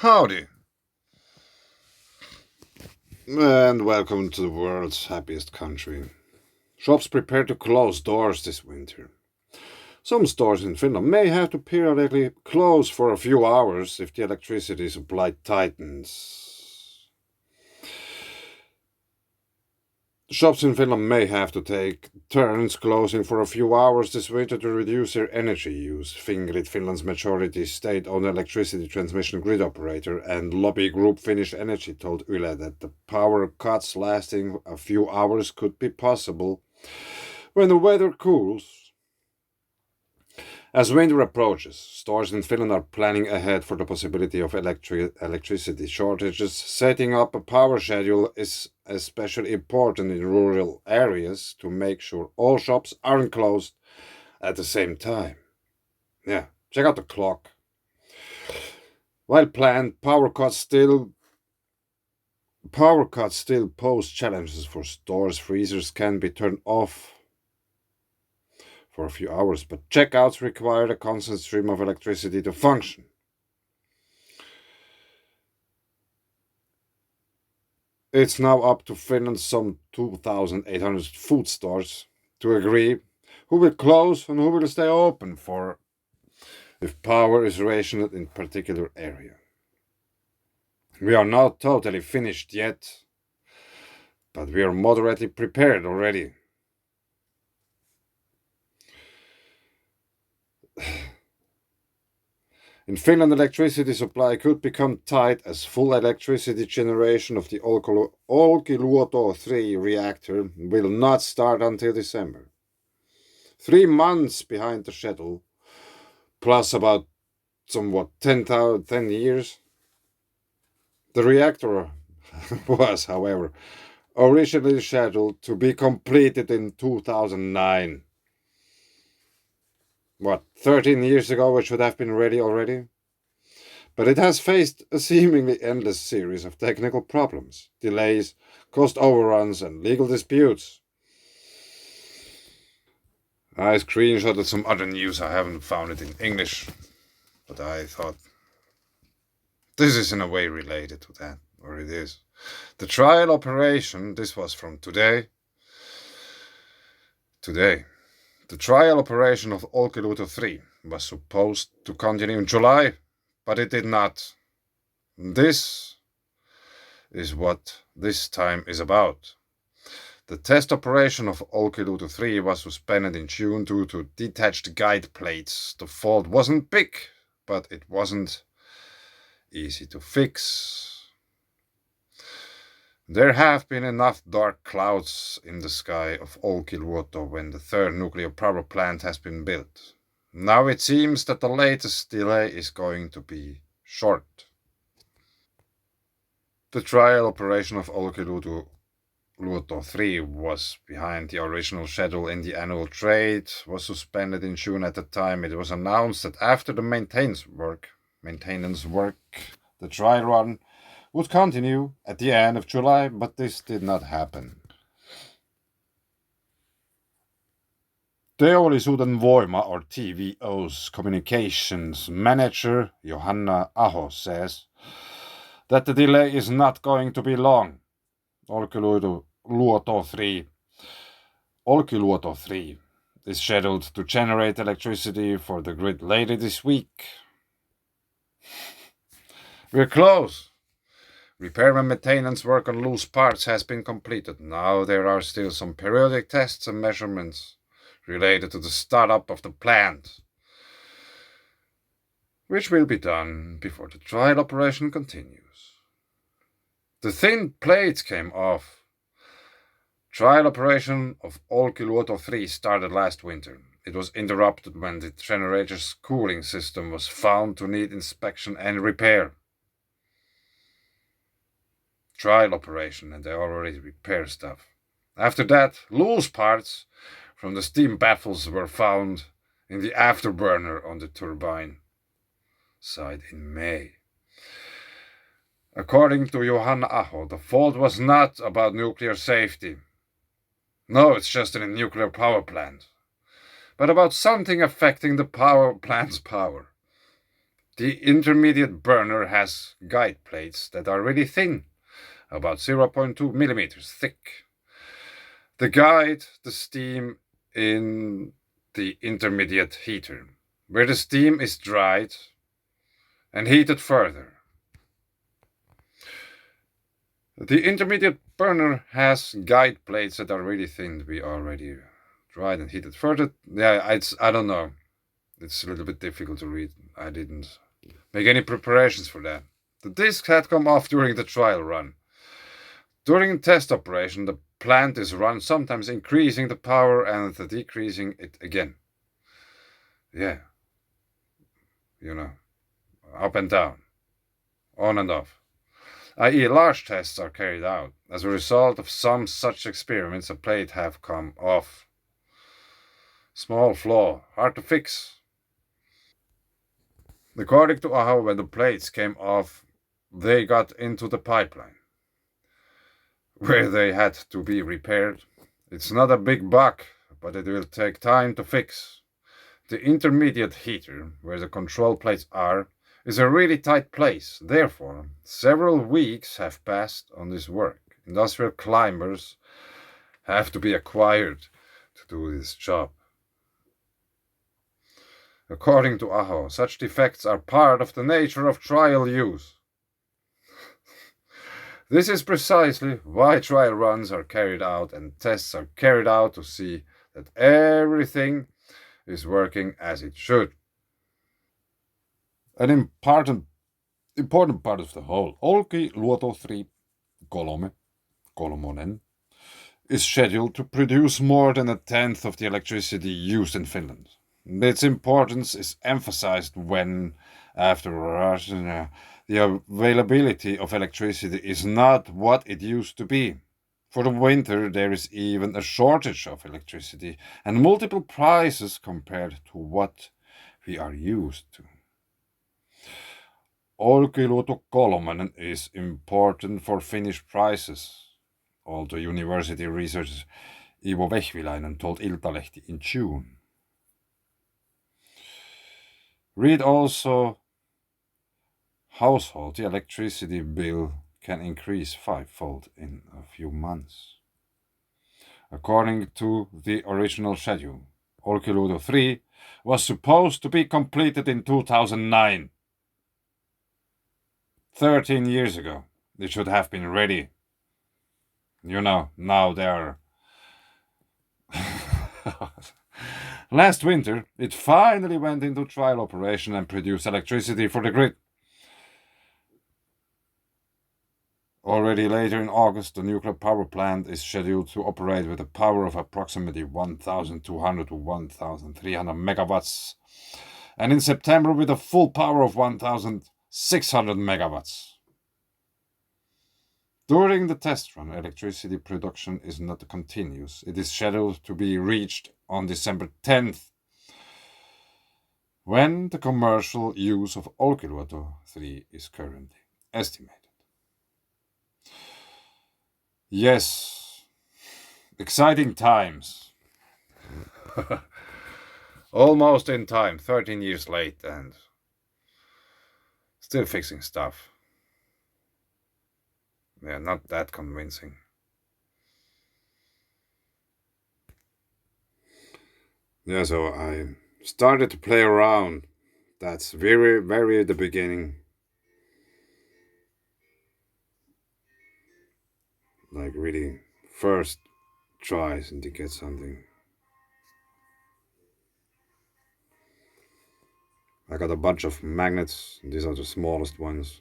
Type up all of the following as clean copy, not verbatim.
Howdy, and welcome to the world's happiest country. Shops prepare to close doors this winter. Some stores in Finland may have to periodically close for a few hours if the electricity supply tightens. Shops in Finland may have to take turns closing for a few hours this winter to reduce their energy use. Fingrid, Finland's majority state-owned electricity transmission grid operator and lobby group Finnish Energy told Yle that the power cuts lasting a few hours could be possible when the weather cools. As winter approaches, stores in Finland are planning ahead for the possibility of electricity shortages. Setting up a power schedule is especially important in rural areas to make sure all shops aren't closed at the same time. Yeah, check out the clock. While planned, power cuts still pose challenges for stores. Freezers can be turned off for a few hours, but checkouts require a constant stream of electricity to function. It's now up to Finland's some 2,800 food stores to agree who will close and who will stay open for if power is rationed in particular area. We are not totally finished yet, but we are moderately prepared already. In Finland, electricity supply could become tight as full electricity generation of the Olkiluoto 3 reactor will not start until December. 3 months behind the schedule, plus about somewhat 10 years. The reactor was, however, originally scheduled to be completed in 2009. 13 years ago it should have been ready already? But it has faced a seemingly endless series of technical problems, delays, cost overruns, and legal disputes. I screenshotted some other news. I haven't found it in English, but I thought this is in a way related to that, or it is. The trial operation, this was from today. The trial operation of Olkiluoto 3 was supposed to continue in July, but it did not. This is what this time is about. The test operation of Olkiluoto 3 was suspended in June due to detached guide plates. The fault wasn't big, but it wasn't easy to fix. There have been enough dark clouds in the sky of Olkiluoto when the third nuclear power plant has been built. Now it seems that the latest delay is going to be short. The trial operation of Olkiluoto 3 was behind the original schedule in the annual trade, was suspended in June. At the time it was announced that after the maintenance work, the trial run would continue at the end of July, but this did not happen. Teollisuuden Voima, or TVO's communications manager, Johanna Aho, says that the delay is not going to be long. Olkiluoto 3 is scheduled to generate electricity for the grid later this week. We're close. Repair and maintenance work on loose parts has been completed. Now there are still some periodic tests and measurements related to the startup of the plant, which will be done before the trial operation continues. The thin plates came off. Trial operation of Olkiluoto 3 started last winter. It was interrupted when the generator's cooling system was found to need inspection and repair. Trial operation, and they already repair stuff. After that, loose parts from the steam baffles were found in the afterburner on the turbine side in May. According to Johanna Aho, the fault was not about nuclear safety. No, it's just in a nuclear power plant. But about something affecting the power plant's power. The intermediate burner has guide plates that are really thin, about 0.2 millimeters thick. The guide the steam in the intermediate heater, where the steam is dried and heated further. The intermediate burner has guide plates that are really thin. We already dried and heated further. Yeah, I don't know. It's a little bit difficult to read. I didn't make any preparations for that. The disc had come off during the trial run. During test operation, the plant is run, sometimes increasing the power and decreasing it again. Yeah, you know, up and down, on and off. I.e., large tests are carried out. As a result of some such experiments, a plate have come off. Small flaw, hard to fix. According to Aho, when the plates came off, they got into the pipeline, where they had to be repaired. It's not a big buck, but it will take time to fix. The intermediate heater, where the control plates are, is a really tight place. Therefore, several weeks have passed on this work. Industrial climbers have to be acquired to do this job. According to Aho, such defects are part of the nature of trial use. This is precisely why trial runs are carried out and tests are carried out to see that everything is working as it should. An important part of the whole Olkiluoto 3 kolmonen is scheduled to produce more than a tenth of the electricity used in Finland. Its importance is emphasized when, after Russia, the availability of electricity is not what it used to be. For the winter, there is even a shortage of electricity and multiple prices compared to what we are used to. Olkiluoto kolmonen is important for Finnish prices, although university researcher Ivo Vehviläinen told Iltalehti in June. Read also, household electricity bill can increase fivefold in a few months. According to the original schedule, Olkiluoto 3 was supposed to be completed in 2009. 13 years ago. It should have been ready. Now they are. Last winter, it finally went into trial operation and produced electricity for the grid. Already later in August, the nuclear power plant is scheduled to operate with a power of approximately 1,200 to 1,300 megawatts, and in September with a full power of 1,600 megawatts. During the test run, electricity production is not continuous. It is scheduled to be reached on December 10th, when the commercial use of Olkiluoto 3 is currently estimated. Yes, exciting times. Almost in time, 13 years late, and still fixing stuff. Yeah, not that convincing. Yeah, so I started to play around. That's very, very at the beginning. Like really first tries and to get something. I got a bunch of magnets. These are the smallest ones.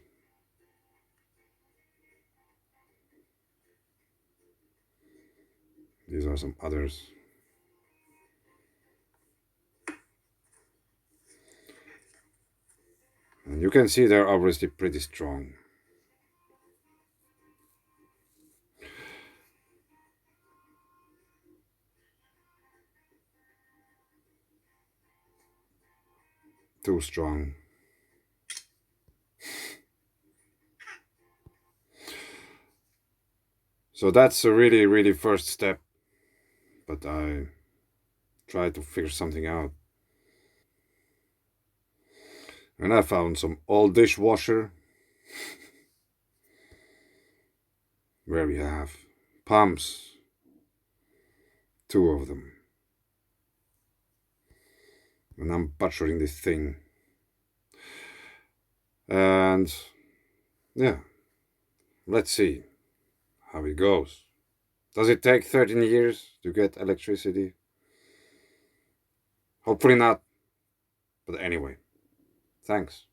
These are some others. And you can see they're obviously pretty strong. Too strong. So that's a really, really first step. But I try to figure something out. And I found some old dishwasher where we have pumps, two of them. And I'm butchering this thing. And yeah, let's see how it goes. Does it take 13 years to get electricity? Hopefully not. But anyway, thanks.